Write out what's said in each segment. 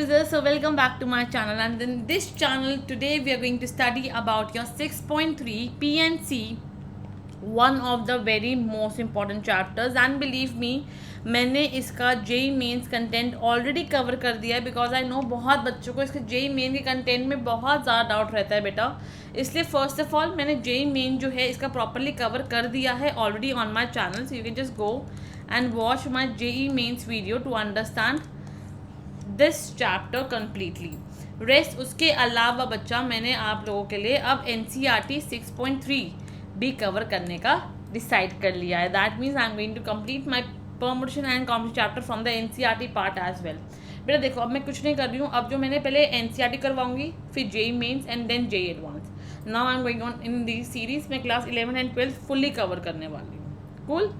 users, so welcome back to my channel, and in this channel today we are going to study about your 6.3 PNC, one of the very most important chapters. And believe me, मैंने इसका JEE mains content already cover कर दिया है, because I no बहुत बच्चों को इसके JEE main के कंटेंट में बहुत ज़्यादा डाउट रहता है बेटा। इसलिए फर्स्ट ऑफ ऑल मैंने जेई मेन जो है इसका प्रॉपरली कवर कर दिया है already on my channel, so you can just go and watch my JEE mains video to understand this chapter completely. Rest उसके अलावा बच्चा मैंने आप लोगों के लिए अब NCERT 6.3 भी कवर करने का डिसाइड कर लिया है। That means I am going to complete my permutation and combination chapter from the NCERT part as well. बेटा देखो, अब मैं कुछ नहीं कर रही हूँ, अब जो मैंने पहले NCERT करवाऊंगी, फिर JEE mains and then JEE advance. Now I am going on in the series में क्लास 11 एंड 12 फुल्ली कवर करने वाली हूँ। Cool,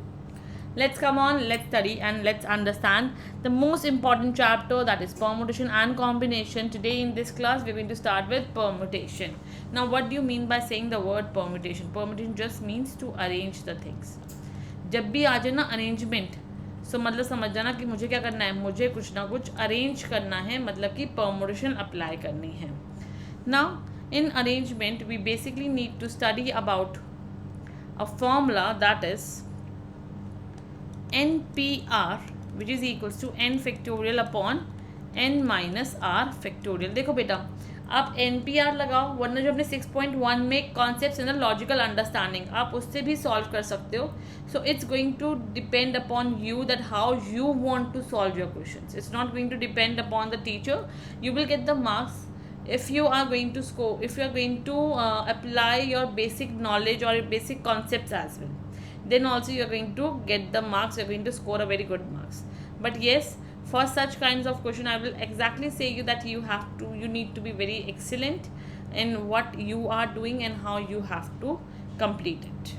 let's come on, let's study and let's understand the most important chapter, that is permutation and combination. Today in this class we're going to start with permutation. Now what do you mean by saying the word permutation? Permutation just means to arrange the things. जब भी आ जाए ना arrangement, सो मतलब समझ जाना कि मुझे क्या करना है, मुझे कुछ ना कुछ अरेंज करना है, मतलब कि परमुटेशन अप्लाई करनी है। Now in arrangement we basically need to study about a formula that is NPR, which is equals to n factorial upon n minus r factorial। देखो बेटा, आप NPR लगाओ, वरना जो अपने 6.1 में कॉन्सेप्ट है ना लॉजिकल अंडरस्टैंडिंग, आप उससे भी सॉल्व कर सकते हो। So it's going to depend upon you that how you want to solve your questions. It's not going to depend upon the teacher. You will get the marks if you are going to score, if you are going to apply your basic knowledge or your basic concepts as well, then also you are going to get the marks, you are going to score a very good marks. But yes, for such kinds of question I will exactly say you that you need to be very excellent in what you are doing and how you have to complete it.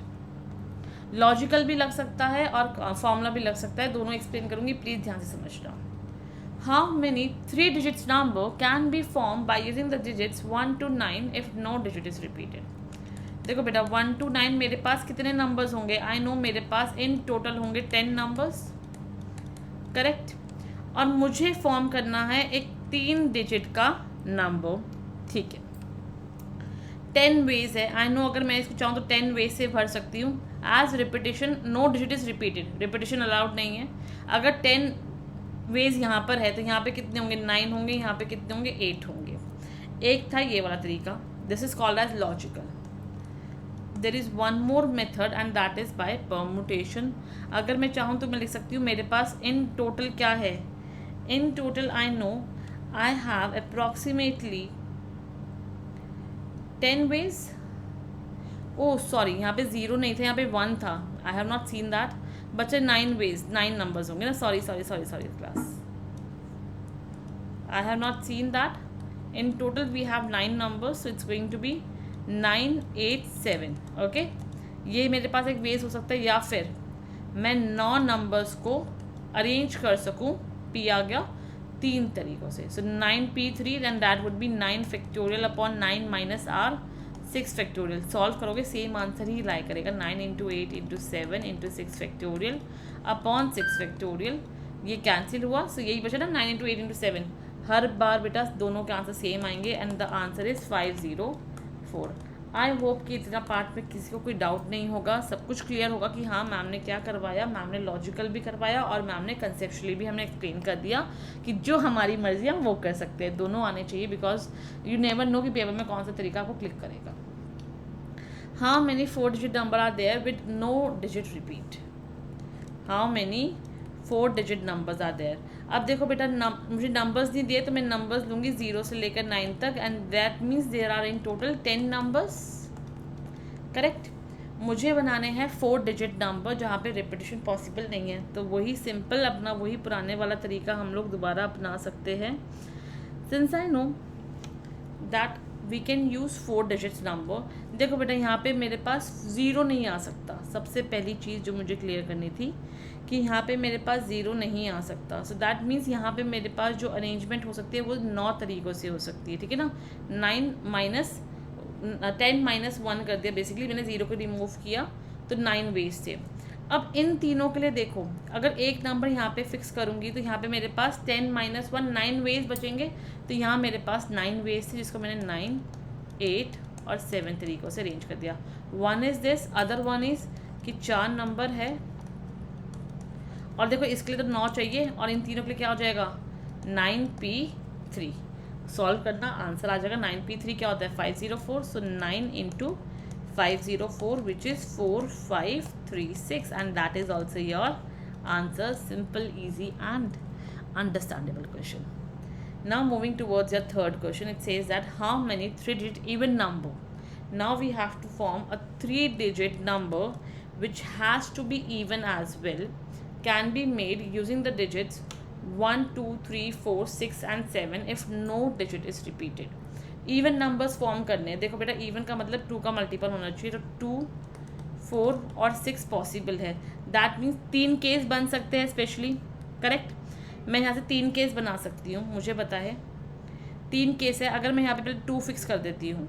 Logical भी लग सकता है और formula भी लग सकता है, दोनों एक्सप्लेन करूँगी, प्लीज़ ध्यान से समझना। How many 3 digits number can be formed by using the digits 1 to 9 if no digit is repeated? देखो बेटा, 1 to 9 मेरे पास कितने नंबर्स होंगे? आई नो मेरे पास इन टोटल होंगे 10 नंबर्स, करेक्ट। और मुझे फॉर्म करना है एक 3 डिजिट का नंबर, ठीक है। 10 वेज है, आई नो अगर मैं इसको चाहूँ तो 10 वेज से भर सकती हूँ। As repetition, no digit is repeated, repetition allowed नहीं है। अगर 10 वेज यहाँ पर है तो यहाँ पे कितने होंगे? 9 होंगे, यहाँ पे कितने होंगे? 8 होंगे। एक था ये वाला तरीका, this is called as logical. There is one more method and that is by permutation. अगर मैं चाहूँ तो मैं लिख सकती हूँ मेरे पास इन टोटल क्या है? In total I know I have approximately 10 ways. Oh sorry, यहाँ पे 0 नहीं था, यहाँ पे 1 था, I have not seen that. बच्चे 9 वेज, 9 नंबर्स होंगे ना, sorry class, I have not seen that. In total we have 9 numbers, so it's going to be 9 8 7। Okay, ये मेरे पास एक वेज हो सकता है, या फिर मैं 9 नंबर्स को अरेंज कर सकूँ, पी आ गया 3 तरीक़ों से। सो 9p3 and that would B 9 factorial upon 9 minus r 6 factorial. Solve करोगे सेम आंसर ही लाई करेगा, 9 into 8 into 7 into 6 factorial upon 6 factorial. ये कैंसिल हुआ, सो यही बचा ना 9 इंटू 8 इंटू 7। हर बार बेटा दोनों के आंसर सेम आएंगे and the answer is 504। I hope कि इतना पार्ट में किसी को कोई डाउट नहीं होगा, सब कुछ क्लियर होगा कि हाँ मैम ने क्या करवाया। मैम ने लॉजिकल भी करवाया और मैम ने कंसेप्चुअली भी हमने एक्सप्लेन कर दिया कि जो हमारी मर्जी हम वो कर सकते हैं। दोनों आने चाहिए, बिकॉज यू नेवर नो कि पेपर में कौन सा तरीका आपको क्लिक करेगा। How many 4 digit number are there with no digit repeat? How many 4 digit numbers are there? अब देखो बेटा, मुझे नंबर्स नहीं दिए तो मैं नंबर्स लूँगी 0 से लेकर 9 तक, and that means there are in total 10 numbers, correct. मुझे बनाने हैं 4 डिजिट नंबर जहाँ पे रिपीटेशन पॉसिबल नहीं है, तो वही सिंपल अपना वही पुराने वाला तरीका हम लोग दोबारा अपना सकते हैं। Since I know that we can use 4 digits number. देखो बेटा, यहाँ पे मेरे पास 0 नहीं आ सकता। सबसे पहली चीज़ जो मुझे क्लियर करनी थी कि यहाँ पे मेरे पास 0 नहीं आ सकता। सो दैट मीन्स यहाँ पे मेरे पास जो अरेंजमेंट हो सकती है वो 9 तरीक़ों से हो सकती है, ठीक है ना। 10 माइनस 1 कर दिया, बेसिकली मैंने 0 को रिमूव किया तो 9 वेज थे। अब इन तीनों के लिए देखो, अगर एक नंबर यहाँ पे फिक्स करूँगी तो यहाँ पे मेरे पास 10 - 1 9 वेज बचेंगे। तो यहाँ मेरे पास 9 वेज थे जिसको मैंने 9, 8 और 7 तरीक़ों से अरेंज कर दिया। One is this, other one is कि 4 नंबर है और देखो इसके लिए तो 9 चाहिए और इन तीनों के लिए क्या हो जाएगा 9p3। सॉल्व करना, आंसर आ जाएगा 9p3 क्या होता है 504। सो 9 × 504 which is 4536 and that is also your answer. Simple, easy and understandable question. Now moving towards your third question, it says that how many 3-digit even number. Now we have to form a 3-digit number which has to be even as well, can be made using the digits 1, 2, 3, 4, 6 and 7 if no digit is repeated. Even numbers form करने हैं। देखो बेटा even का मतलब 2 का multiple होना चाहिए, तो 2, 4 और 6 पॉसिबल है। दैट मीन्स 3 केस बन सकते हैं स्पेशली, करेक्ट। मैं यहाँ से 3 केस बना सकती हूँ, मुझे पता है 3 केस है। अगर मैं यहाँ पे पहले 2 फिक्स कर देती हूँ,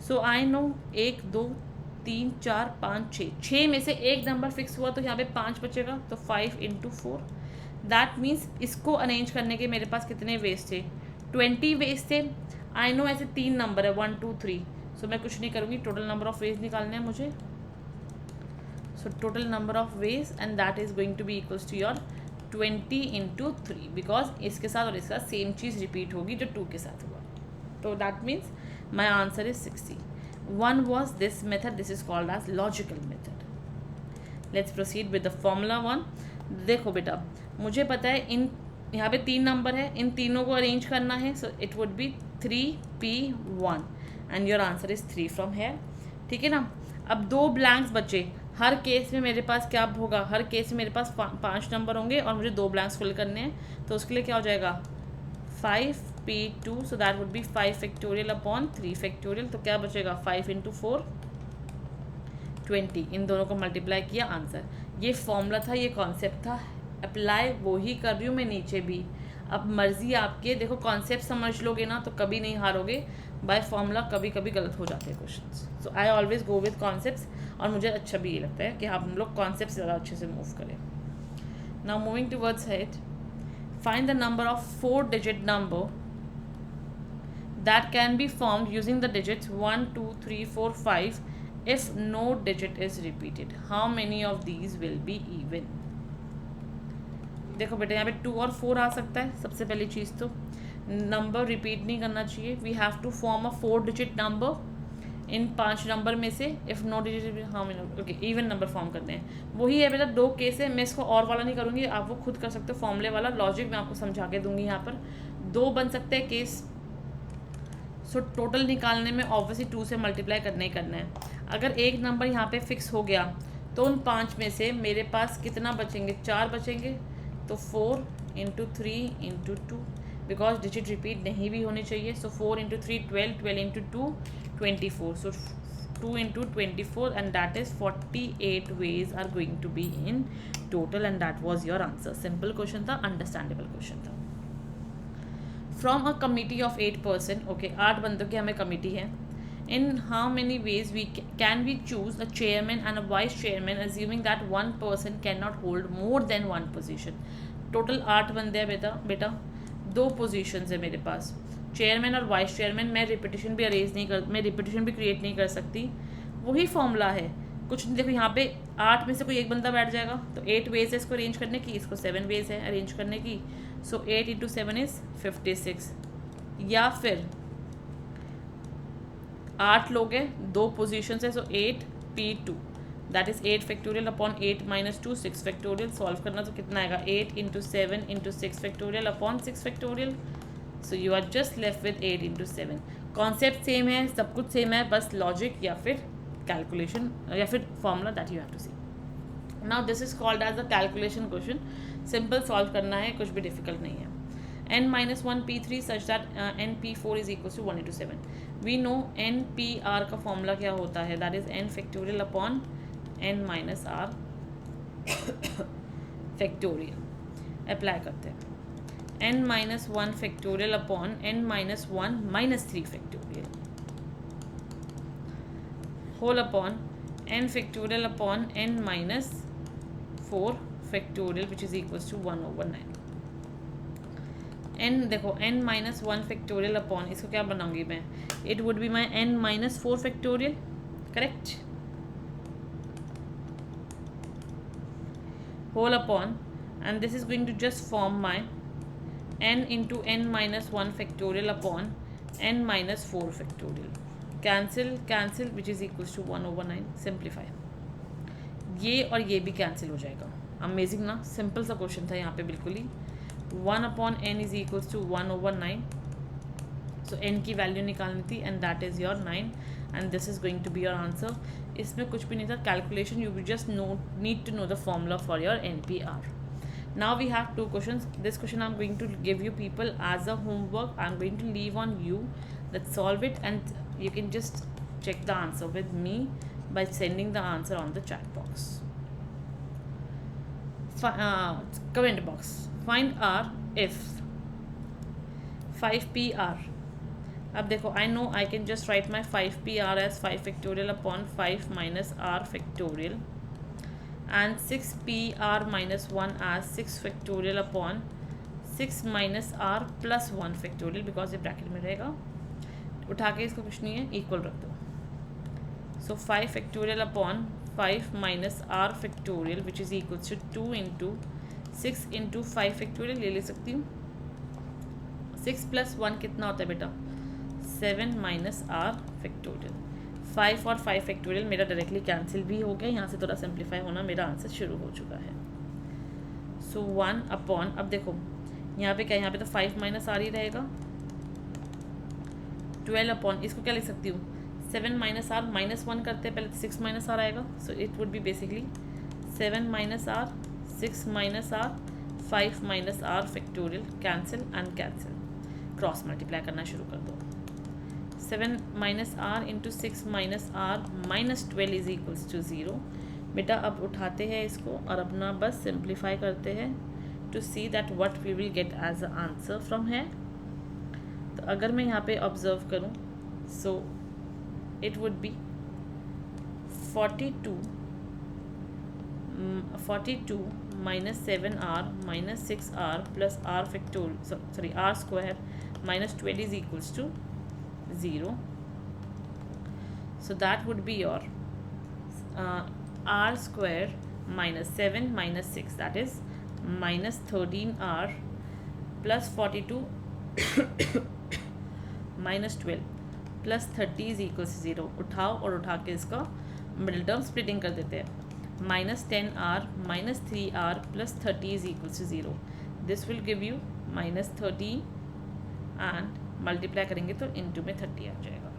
सो आई नो 1, 2, 3, 4, 5, 6, 6 में से एक नंबर फिक्स हुआ तो यहाँ पे 5 बचेगा, तो 5 × 4। दैट मीन्स इसको अरेंज करने के मेरे पास कितने वेज थे 20 वेज थे। आई नो ऐसे 3 नंबर है 1, 2, 3। सो मैं कुछ नहीं करूँगी, टोटल नंबर ऑफ वेज निकालने हैं मुझे। So total number of ways and that is going to be equals to your 20 × 3 because इसके साथ और इसका सेम चीज़ रिपीट होगी जो 2 के साथ हुआ। तो that means my answer is 60. 1 was this method, this is called as logical method. Let's proceed with the formula 1. देखो बेटा मुझे पता है इन यहाँ पे 3 नंबर है, इन तीनों को अरेंज करना है। सो it would B 3p1 and your answer is 3 from here, ठीक है ना। अब 2 ब्लैंक्स बचे, हर केस में मेरे पास क्या होगा, हर केस में मेरे पास 5 नंबर होंगे और मुझे 2 ब्लैंक्स फिल करने हैं। तो उसके लिए क्या हो जाएगा 5p2, so that would B 5 factorial upon 3 factorial. तो क्या बचेगा 5 × 4 20। इन दोनों को मल्टीप्लाई किया, आंसर। ये फॉर्मूला था, ये कॉन्सेप्ट था, अप्लाई वो ही कर रही हूँ मैं नीचे भी। अब मर्जी आपके, देखो कॉन्सेप्ट समझ लोगे ना तो कभी नहीं हारोगे। बाय फॉर्मूला कभी कभी गलत हो जाते हैं questions. So I always go with concepts और मुझे अच्छा भी ये लगता है कि हम लोग कॉन्सेप्ट ज़्यादा अच्छे से मूव करें। Now moving towards head, find the number of 4-digit number that can be formed using the digits 1, 2, 3, 4, 5 if no digit is repeated. How many of these will be even? देखो बेटा यहाँ पे 2 और 4 आ सकता है। सबसे पहली चीज़ तो नंबर रिपीट नहीं करना चाहिए। We have to form a 4-digit number in 5 number में से। इफ़ नो डिजिट, हाँ ओके, इवन नंबर फॉर्म करते हैं। वही है बेटा 2 केस है। मैं इसको और वाला नहीं करूँगी, आप वो खुद कर सकते हो। फॉर्मूले वाला लॉजिक मैं आपको समझा के दूंगी। यहाँ पर 2 बन सकते हैं केस। सो टोटल निकालने में ऑब्वियसली 2 से मल्टीप्लाई करना ही करना है। अगर एक नंबर यहाँ पे फिक्स हो गया तो उन 5 में से मेरे पास कितना बचेंगे 4 बचेंगे। तो 4 × 3 × 2 बिकॉज डिजिट रिपीट नहीं भी होनी चाहिए। So 4 × 3 12, 12 × 2 24। So 2 × 24 and that is 48 ways are going to be in total and that was your answer. Simple question था, अंडरस्टैंडेबल क्वेश्चन था। From a committee of 8 person, okay 8 बंदों की हमें कमिटी है। In how many ways we can we choose a chairman and a vice chairman assuming that 1 person can not hold more than 1 position. Total 8 बंदे हैं बेटा 2 positions है मेरे पास, chairman और वाइस चेयरमैन। मैं रिपीटिशन भी क्रिएट नहीं कर सकती। वही फॉर्मूला है, कुछ नहीं। देखो यहाँ पे 8 में से कोई एक बंदा बैठ जाएगा। तो 8 वेज है इसको अरेंज करने की, इसको 7 वेज है अरेंज करने की। So 8 × 7 is 56। या फिर 8 लोग हैं, 2 पोजीशंस है। So 8p2 that is 8 factorial upon 8 - 2 6 factorial. Solve करना तो कितना आएगा 8 × 7 × 6 factorial upon 6 factorial. So you are just left with 8 × 7। Concept same है, सब कुछ सेम है, बस लॉजिक या फिर कैलकुलेशन या फिर formula that you have to see. Now this is called as a calculation question. Simple solve करना है, कुछ भी डिफिकल्ट नहीं है। n - 1 p3 such that np4 is equals to 1 × 7. We know npr का फॉर्मूला क्या होता है, that is n factorial upon n - r factorial. Apply करते हैं n - 1 factorial upon n - 1 - 3 factorial whole upon n factorial upon n - 4 factorial which is equals to 1/9। n देखो n minus 1 factorial upon, इसको क्या बनाऊंगी मैं, it would be my n minus 4 factorial, correct, whole upon, and this is going to just form my n into n minus 1 factorial upon n minus 4 factorial, cancel which is equals to 1/9, simplify, ये और ये भी cancel हो जाएगा। Amazing ना, simple सा question था यहाँ पे बिल्कुल ही। 1/n is equals to 1/9, so n की वैल्यू निकालनी थी and that is your 9 and this is going to be your answer. इसमें कुछ भी नहीं था, calculation, you just need to know the formula for your NPR। Now we have 2 questions. This question I'm going to give you people as a homework. I'm going to leave on you that solve it, and you can just check the answer with me by sending the answer on the chat box. Comment box. Find R if 5PR. अब देखो, I know I can just write my 5PR as 5 factorial upon 5 minus R factorial, and 6PR minus 1 as 6 factorial upon 6 minus R plus 1 factorial, because ये bracket में रहेगा। उठा के इसको कुछ नहीं है, इक्वल रख दो। So 5 factorial upon 5 minus R factorial which is equal to 2 into 6 into 5 factorial, ले सकती हूँ। 6 प्लस 1 कितना होता है बेटा, 7 माइनस R factorial। 5 और 5 फैक्टोरियल मेरा डायरेक्टली कैंसिल भी हो गया, यहाँ से थोड़ा सिंप्लीफाई होना मेरा आंसर शुरू हो चुका है। सो 1 अपॉन, अब देखो यहाँ पे क्या, यहाँ पे तो 5 माइनस आर ही रहेगा, 12 अपॉन, इसको क्या लिख सकती हूँ, 7 माइनस आर, माइनस 1 करते हैं पहले तो 6 माइनस आर आएगा, so it would be basically 7 minus R, 6 minus R, 5 minus R factorial, cancel and cancel, cross multiply करना शुरू कर दो। 7 minus R into 6 minus R minus 12 is equals to 0। बेटा अब उठाते हैं इसको और अपना बस सिंप्लीफाई करते हैं to see that what we will get as a answer from है। तो अगर मैं यहाँ पे ऑब्जर्व करूँ, so it would be 42 minus 7R minus 6R plus R factorial, sorry R square minus 12 is equals to 0. So that would be your R square minus 7 minus 6, that is minus 13R plus 42 minus 12 plus 30 is equals to 0. उठाओ और उठा के इसका middle term splitting कर देते हैं। minus 10R minus 3R plus 30 is equals to 0. This will give you minus 30 and multiply करेंगे तो इनटू में 30 आ जाएगा,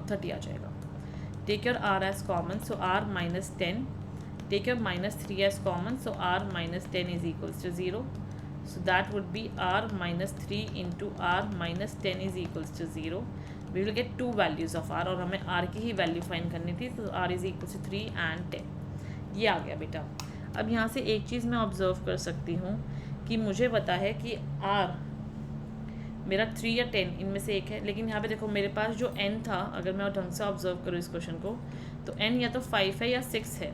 30 आ जाएगा। Take your R as common, so R minus 10, take your minus 3 as common, so R minus 10 is equals to 0, so that would be R minus 3 into R minus 10 is equals to 0। We will get 2 values of R, और हमें are की ही value find करनी थी, तो R is equals to 3 and 10, ये आ गया बेटा। अब यहाँ से एक चीज़ मैं ऑब्जर्व कर सकती हूँ कि मुझे पता है कि आर मेरा 3 या 10 इनमें से एक है, लेकिन यहाँ पे देखो मेरे पास जो n था, अगर मैं ढंग से ऑब्जर्व करूँ इस क्वेश्चन को, तो n या तो 5 है या 6 है।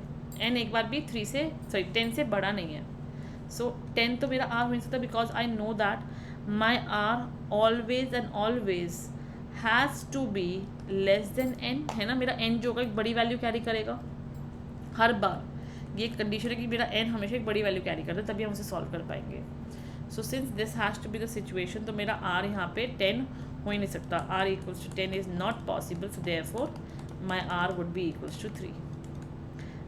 n एक बार भी 10 से बड़ा नहीं है, सो 10 तो मेरा r हो नहीं सकता, because I know that my r always and always has to be less than n, है ना। मेरा n जो होगा एक बड़ी वैल्यू कैरी करेगा हर बार, ये एक कंडीशन है कि मेरा n हमेशा एक बड़ी वैल्यू कैरी करता है, तभी हम उसे सॉल्व कर पाएंगे। So since this has to be the situation, तो मेरा r यहाँ पे 10 हो ही नहीं सकता, r equals to 10 is not possible, so therefore my r would be equals to 3,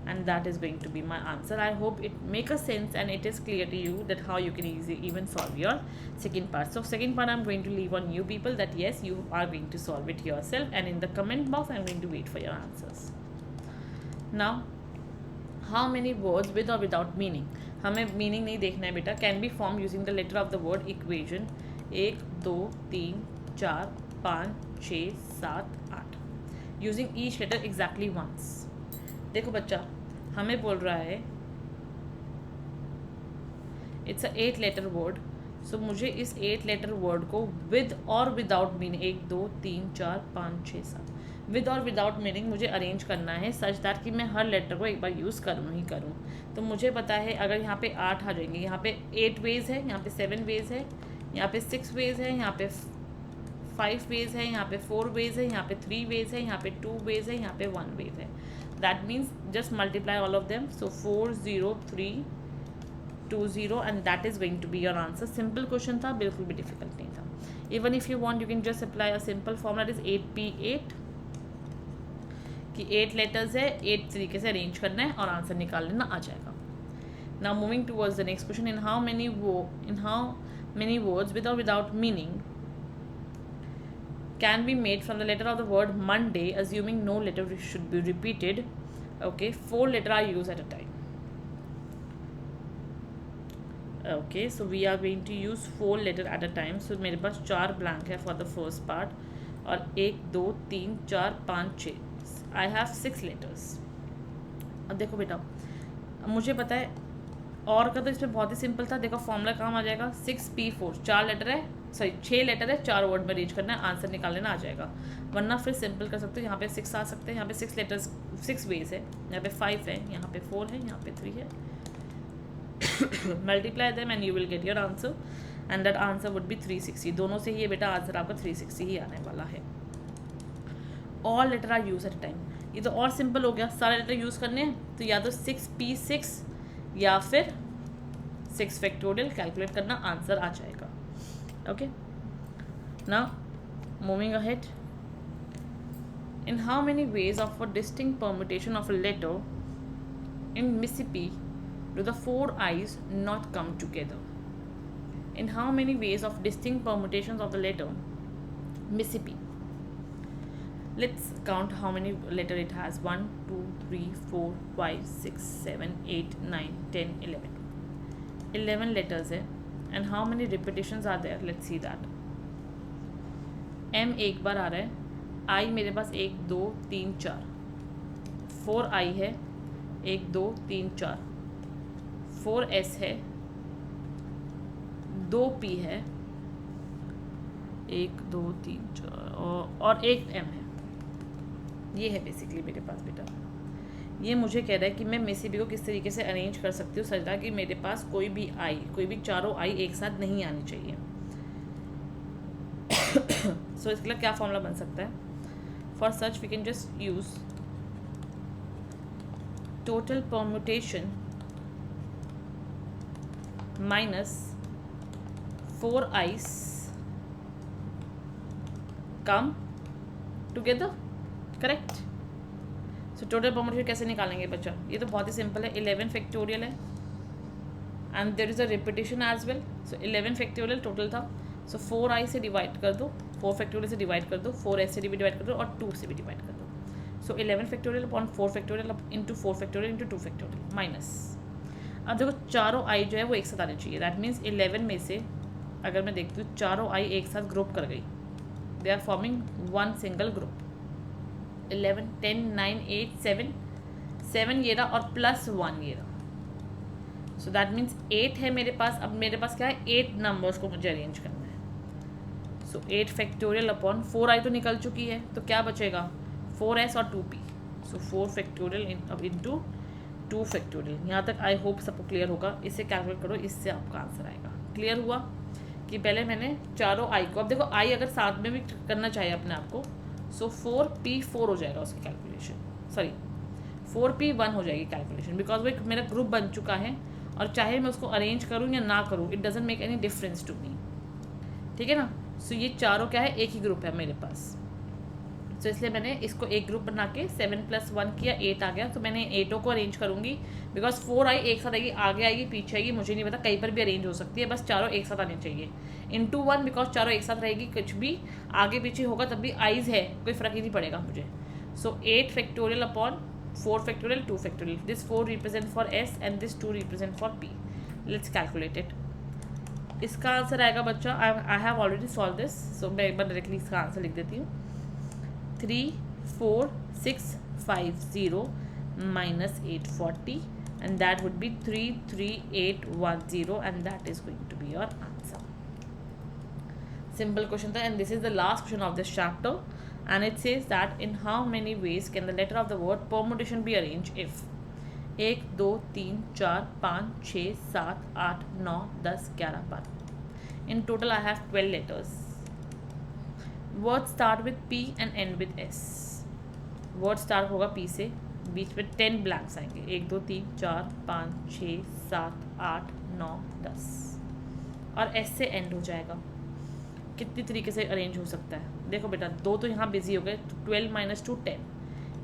and that is going to be my answer. I hope it make a sense and it is clear to you that how you can even solve your second part. So second part I'm going to leave on you people, that yes, you are going to solve it yourself, and in the comment box I'm going to wait for your answers. Now how many words with or without meaning, हमें meaning नहीं देखना है बेटा, can be form using the letter of the word equation 1 2 3 4 5 6 7 8 using each letter exactly once. देखो बच्चा, हमें बोल रहा है it's a 8 letter word, so मुझे इस 8 लेटर वर्ड को विद और विदाउट मीनिंग 1 2 3 4 5 6 7 विद और विदाउट मीनिंग मुझे अरेंज करना है सच दैट कि मैं हर लेटर को एक बार यूज़ करूँ ही करूँ। तो मुझे पता है अगर यहाँ पे 8 आ जाएंगे, यहाँ पे 8 वेज है, यहाँ पे 7 वेज है, यहाँ पे 6 वेज है, यहाँ पे 5 वेज है, यहाँ पे 4 वेज है, यहाँ पे 3 वेज है, यहाँ पे 2 वेज है, यहाँ पे 1 वेज है। That means just multiply all of them. So 4 0 3 2 0 and that is going to be your answer. Simple question था, बिल्कुल भी डिफिकल्ट नहीं था। Even if you want you can just apply a simple formula is 8P8 कि 8 letters है, 8 तरीके से arrange करना है और आंसर निकाल लेना आ जाएगा। Now moving towards the next question, in how many words with और without meaning can be made from the letter of the word Monday, assuming no letter should be repeated. Okay, 4 letters are used at a time. Okay, so we are going to use 4 letters at a time. So मेरे पास 4 blank है for the first part और 1 2 3 4 5 6 I have 6 letters. अब देखो बेटा, मुझे पता है और का तो इसमें बहुत ही सिंपल था। देखो फॉर्मूला काम आ जाएगा 6P4, 4 लेटर है, सॉरी 6 लेटर है, 4 वर्ड में अरेंज करना है, आंसर निकाल लेना आ जाएगा। वरना फिर सिंपल कर सकते हो, यहाँ पे 6 आ सकते हैं, यहाँ पे 6 लेटर्स 6 वेज है, यहाँ पे 5 है, यहाँ पे 4 है, यहाँ पे 3 है। Multiply them and you will get your answer and that answer would be 360। दोनों से ही ये बेटा आंसर आपका 360 ही आने वाला है। All letter are use at a time, ये तो और सिंपल हो गया। सारे लेटर यूज़ करने हैं तो या तो 6P6 या फिर 6 फैक्टोरियल कैलकुलेट करना, आंसर आ जाएगा। Okay, now moving ahead, in how many ways of a distinct permutation of a letter in Mississippi do the 4 I's not come together? In how many ways of distinct permutations of the letter Mississippi? Let's count how many letter it has. 1 2 3 4 5 6 7 8 9 10 11 11 letters है। and how many repetitions are there? Let's see that. M एक बार आ रहा है, I मेरे पास 1 2 3 4, 4 I है, 1 2 3 4, 4 S है, 2 P है, 1 2 3 4 और 1 M है। ये है बेसिकली मेरे पास बेटा। ये मुझे कह रहा है कि मैं Mississippi को किस तरीके से अरेंज कर सकती हूँ सजदा कि मेरे पास कोई भी चारों आई एक साथ नहीं आनी चाहिए। सो इसके लिए क्या फॉर्मूला बन सकता है? For such we can just use total permutation minus 4 I's come together, correct. So total permutation कैसे निकालेंगे बच्चा? ये तो बहुत ही सिंपल है, 11 फैक्टोरियल है and there is a repetition as well. So 11 factorial total था, सो 4 I से डिवाइड कर दो, 4 फैक्टोरियल से डिवाइड कर दो, 4 S से भी डिवाइड कर दो और 2 से भी डिवाइड कर दो। सो 11 factorial upon 4 factorial into 4 factorial into 2 factorial minus. अब देखो चारों I जो है वो एक साथ आने चाहिए। दैट मीन्स 11 में से अगर मैं देखती हूँ चारों I एक साथ ग्रुप कर गई, they are forming one single group. 11 10 9 8 7 7 ये रहा और प्लस 1 ये रहा। सो दैट मीन्स 8 है मेरे पास। अब मेरे पास क्या है, 8 नंबर्स को मुझे अरेंज करना है। सो 8 फैक्टोरियल अपॉन 4 I तो निकल चुकी है, तो क्या बचेगा 4S और 2P। सो 4 फैक्टोरियल अब इंटू 2 फैक्टोरियल। यहाँ तक आई होप सबको क्लियर होगा। इसे कैलकुलेट करो, इससे आपका आंसर आएगा। क्लियर हुआ कि पहले मैंने चारों I को, अब देखो I अगर साथ में भी करना चाहिए अपने आप को, सो 4P4 हो जाएगा उसकी कैलकुलेशन, सॉरी 4P1 हो जाएगी कैलकुलेशन, बिकॉज वो एक मेरा ग्रुप बन चुका है और चाहे मैं उसको अरेंज करूँ या ना करूँ, it doesn't make any difference to me. ठीक है ना? सो ये चारों क्या है, एक ही ग्रुप है मेरे पास। सो इसलिए मैंने इसको एक ग्रुप बना के 7 + 1 किया, 8 आ गया। तो मैंने 8 को अरेंज करूँगी, बिकॉज 4 I एक साथ आएगी, आगे आएगी पीछे आएगी मुझे नहीं पता, कहीं पर भी अरेंज हो सकती है, बस चारों एक साथ आने चाहिए। इंटू 1 बिकॉज चारों एक साथ रहेगी, कुछ भी आगे पीछे होगा तब भी आइज़ है, कोई फ़र्क ही नहीं पड़ेगा मुझे। So 8 factorial upon 4 factorial 2 factorial, this 4 represent for S and this 2 represent for P। Let's calculate it. इसका आंसर आएगा बच्चा, I have already solve this, so मैं एक बार डायरेक्टली इसका आंसर लिख देती हूँ। 3 4 6 5 0 minus 840 and that would be 33810 and that is going to be your answer. Simple question था and this is the last question of this chapter and it says that in how many ways can the letter of the word permutation be arrange if 1 2 3 4 5 6 7 8 9 10 11 12 in total I have 12 letters. Word start with P and and with S. Word start होगा P से, बीच में 10 blanks आएंगे 1 2 3 4 5 6 7 8 9 10 और S से and हो जाएगा. कितनी तरीके से अरेंज हो सकता है देखो बेटा. 2 तो यहाँ बिजी हो गए तो 12 माइनस 2 10.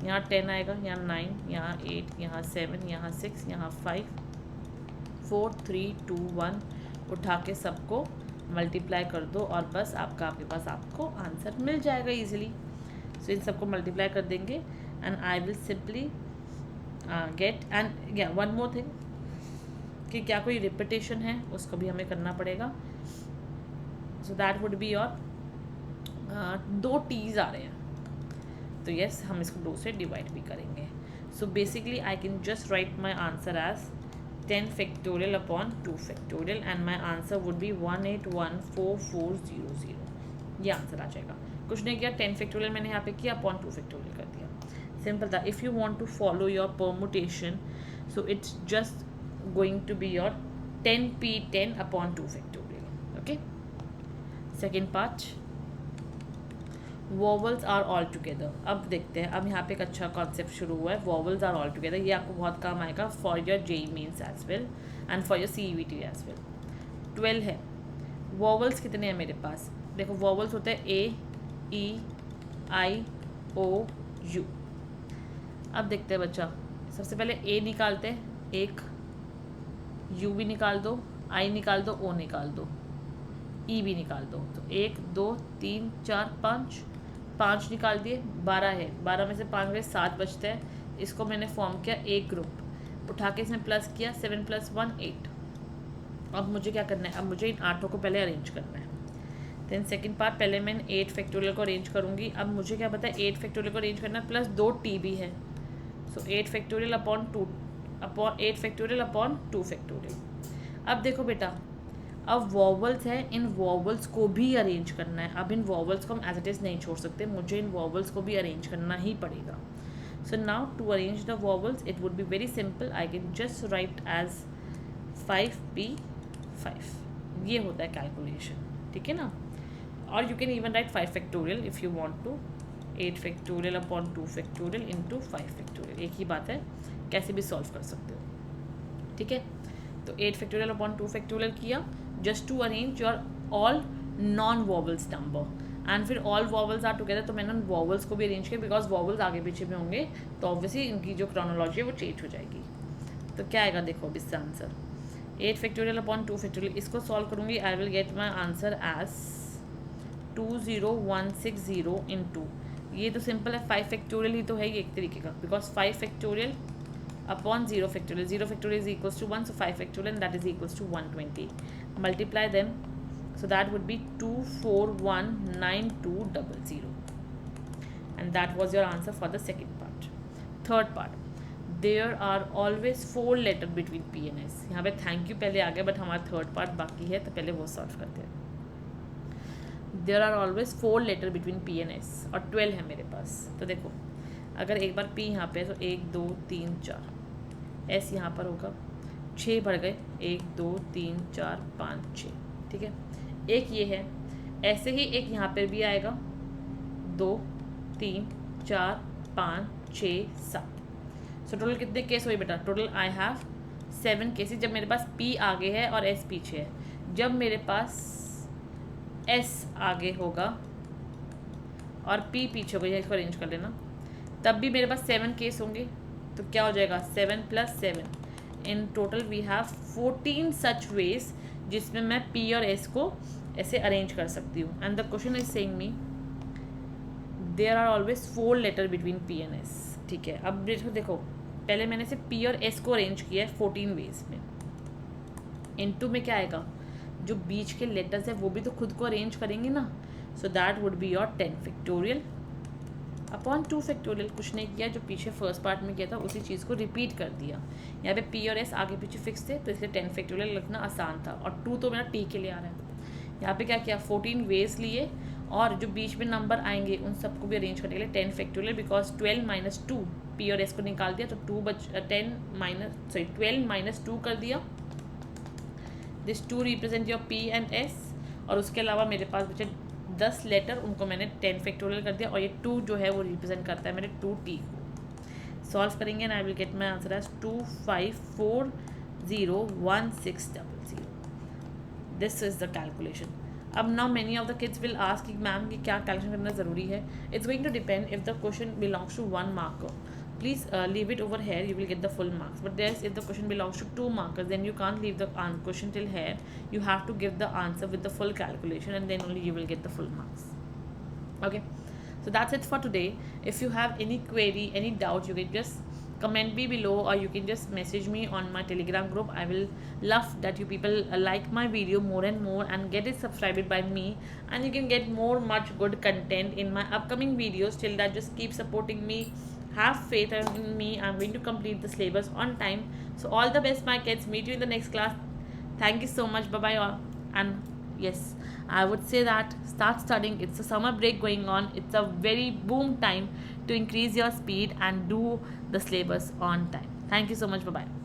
यहाँ 10 आएगा, यहाँ 9, यहाँ 8, यहाँ 7, यहाँ 6, यहाँ 5 4 3 2 1 उठा के सबको मल्टीप्लाई कर दो और बस आपके पास आपको आंसर मिल जाएगा इजीली. सो इन सबको मल्टीप्लाई कर देंगे and I will simply get and या वन मोर थिंग कि क्या कोई रिपीटेशन है उसको भी हमें करना पड़ेगा. सो that would be your 2 T's आ रहे हैं तो यस हम इसको 2 से डिवाइड भी करेंगे. So basically I can just write my answer as 10 factorial upon 2 factorial and my answer would be 1814400. ये आंसर आ जाएगा. कुछ नहीं किया, 10 factorial मैंने यहाँ पे किया अपॉन 2 factorial कर दिया. सिंपल था. If you want to follow your permutation so it's just going to be your 10p10 upon 2 factorial. Okay. Second part vowels are all together. अब देखते हैं. अब यहाँ पे एक अच्छा कॉन्सेप्ट शुरू हुआ है. Vowels are all together. ये आपको बहुत काम आएगा for your JEE mains as well and for your CEVT as well. 12 है. वॉवल्स कितने हैं मेरे पास देखो. वॉवल्स होते हैं A E I O U. अब देखते हैं बच्चा. सबसे पहले A निकालते हैं. एक U भी निकाल दो, I निकाल दो, O निकाल दो, E भी निकाल दो. तो 1 2 3 4 5 निकाल दिए. 12 है. 12 में से 5 में 7 बचते हैं. इसको मैंने फॉर्म किया एक ग्रुप. उठा के इसमें प्लस किया. 7 + 1 8. अब मुझे क्या करना है. अब मुझे इन 8 को पहले अरेंज करना है. देन सेकंड पार्ट पहले मैं 8 फैक्टोरियल को अरेंज करूँगी. अब मुझे क्या पता है 8 फैक्टोरियल को अरेंज करना है प्लस 2 T भी है. सो 8 फैक्टोरियल अपॉन 2 फैक्टोरियल. अब देखो बेटा अब वॉवल्स है. इन वॉवल्स को भी अरेंज करना है. अब इन वॉवल्स को हम एज इट इज़ नहीं छोड़ सकते. मुझे इन वॉवल्स को भी अरेंज करना ही पड़ेगा. So now to arrange the vowels it would be very simple. I can just write as 5p5. ये होता है कैलकुलेशन. ठीक है ना. और you can even write 5 factorial if you want to. 8 factorial upon 2 factorial into 5 factorial. एक ही बात है. कैसे भी सॉल्व कर सकते हो. ठीक है. तो 8 फैक्टोरियल अपॉन 2 फैक्टोरियल किया just to arrange your all non-vowels number and फिर all vowels are together. तो मैंने उन vowels को भी अरेंज किया बिकॉज vowels आगे पीछे में होंगे तो ऑब्वियसली इनकी जो क्रोनोलॉजी है वो चेंज हो जाएगी. तो क्या आएगा देखो अब इसका आंसर 8 फैक्टोरियल अपॉन 2 फैक्टोरियल. इसको सॉल्व करूँगी. I will get my answer as 20160 into. ये तो सिंपल है. 5 फैक्टोरियल ही तो है ये एक तरीके का because 5 factorial upon 0 factorial. 0 factorial is equals to 1, so 5 factorial and that is equals to 120. Multiply them, so that would be 2419200 and that was your answer for the second part. Third part, there are always 4 letter between P and S. यहाँ पे thank you पहले आ गया but हमारा third part बाकी है तो पहले वो सॉल्व करते हैं. There are always 4 letter between P and S और 12 है मेरे पास. तो देखो अगर एक बार P यहाँ पे है तो 1 2 3 4. S यहाँ पर होगा. 6 बढ़ गए. 1 2 3 4 5 6. ठीक है. एक ये है. ऐसे ही एक यहाँ पर भी आएगा. 2 3 4 5 6 7. सो टोटल कितने केस हुए बेटा. Total I have 7 cases. जब मेरे पास P आगे है और S पीछे है. जब मेरे पास S आगे होगा और P पीछे होगा. इसको अरेंज कर लेना. तब भी मेरे पास 7 केस होंगे. तो क्या हो जाएगा 7 + 7. In total we have 14 such ways जिसमें मैं P और S को ऐसे अरेंज कर सकती हूँ. And the question is saying me there are always 4 letter between P and S. ठीक है. अब देखो पहले मैंने से P और S को अरेंज किया है 14 वेज में. इनटू में क्या आएगा. जो बीच के लेटर्स है वो भी तो खुद को अरेंज करेंगे ना. सो that would be your 10 factorial upon 2 factorial. कुछ नहीं किया. जो पीछे फर्स्ट पार्ट में किया था उसी चीज़ को रिपीट कर दिया. यहाँ पे P और S आगे पीछे फिक्स थे तो इसलिए 10 फैक्टोरियल लिखना आसान था. और 2 तो मेरा T के लिए आ रहा है. यहाँ पे क्या किया, 14 वेज लिए और जो बीच में नंबर आएंगे उन सबको भी अरेंज करने के लिए 10 फैक्टोरियल, बिकॉज 12 माइनस 2 पी और एस को निकाल दिया तो 12 माइनस 2 कर दिया, this 2 represent your P and S, और उसके अलावा मेरे पास बचे 10 लेटर, उनको मैंने 10 फैक्टोरियल कर दिया, और ये 2 जो है वो रिप्रेजेंट करता है मेरे 2t को। सॉल्व करेंगे and I will get my answer as 25401600। This is the calculation. अब now many of the kids will ask कि मैम कि क्या कैलकुलेशन करना ज़रूरी है। It's going to depend if the question belongs to 1 marker, please leave it over here, you will get the full marks. But there's, if the question belongs to 2 markers, then you can't leave the question till here, you have to give the answer with the full calculation and then only you will get the full marks. Okay, so that's it for today. If you have any query, any doubt, you can just comment me below, or you can just message me on my Telegram group. I will love that you people like my video more and more and get it subscribed by me, and you can get much good content in my upcoming videos. Till that, just keep supporting me, have faith in me. I'm going to complete the syllabus on time. So all the best, my kids. Meet you in the next class. Thank you so much. Bye bye all. And yes, I would say that start studying. It's a summer break going on. It's a very boom time to increase your speed and do the syllabus on time. Thank you so much. Bye bye.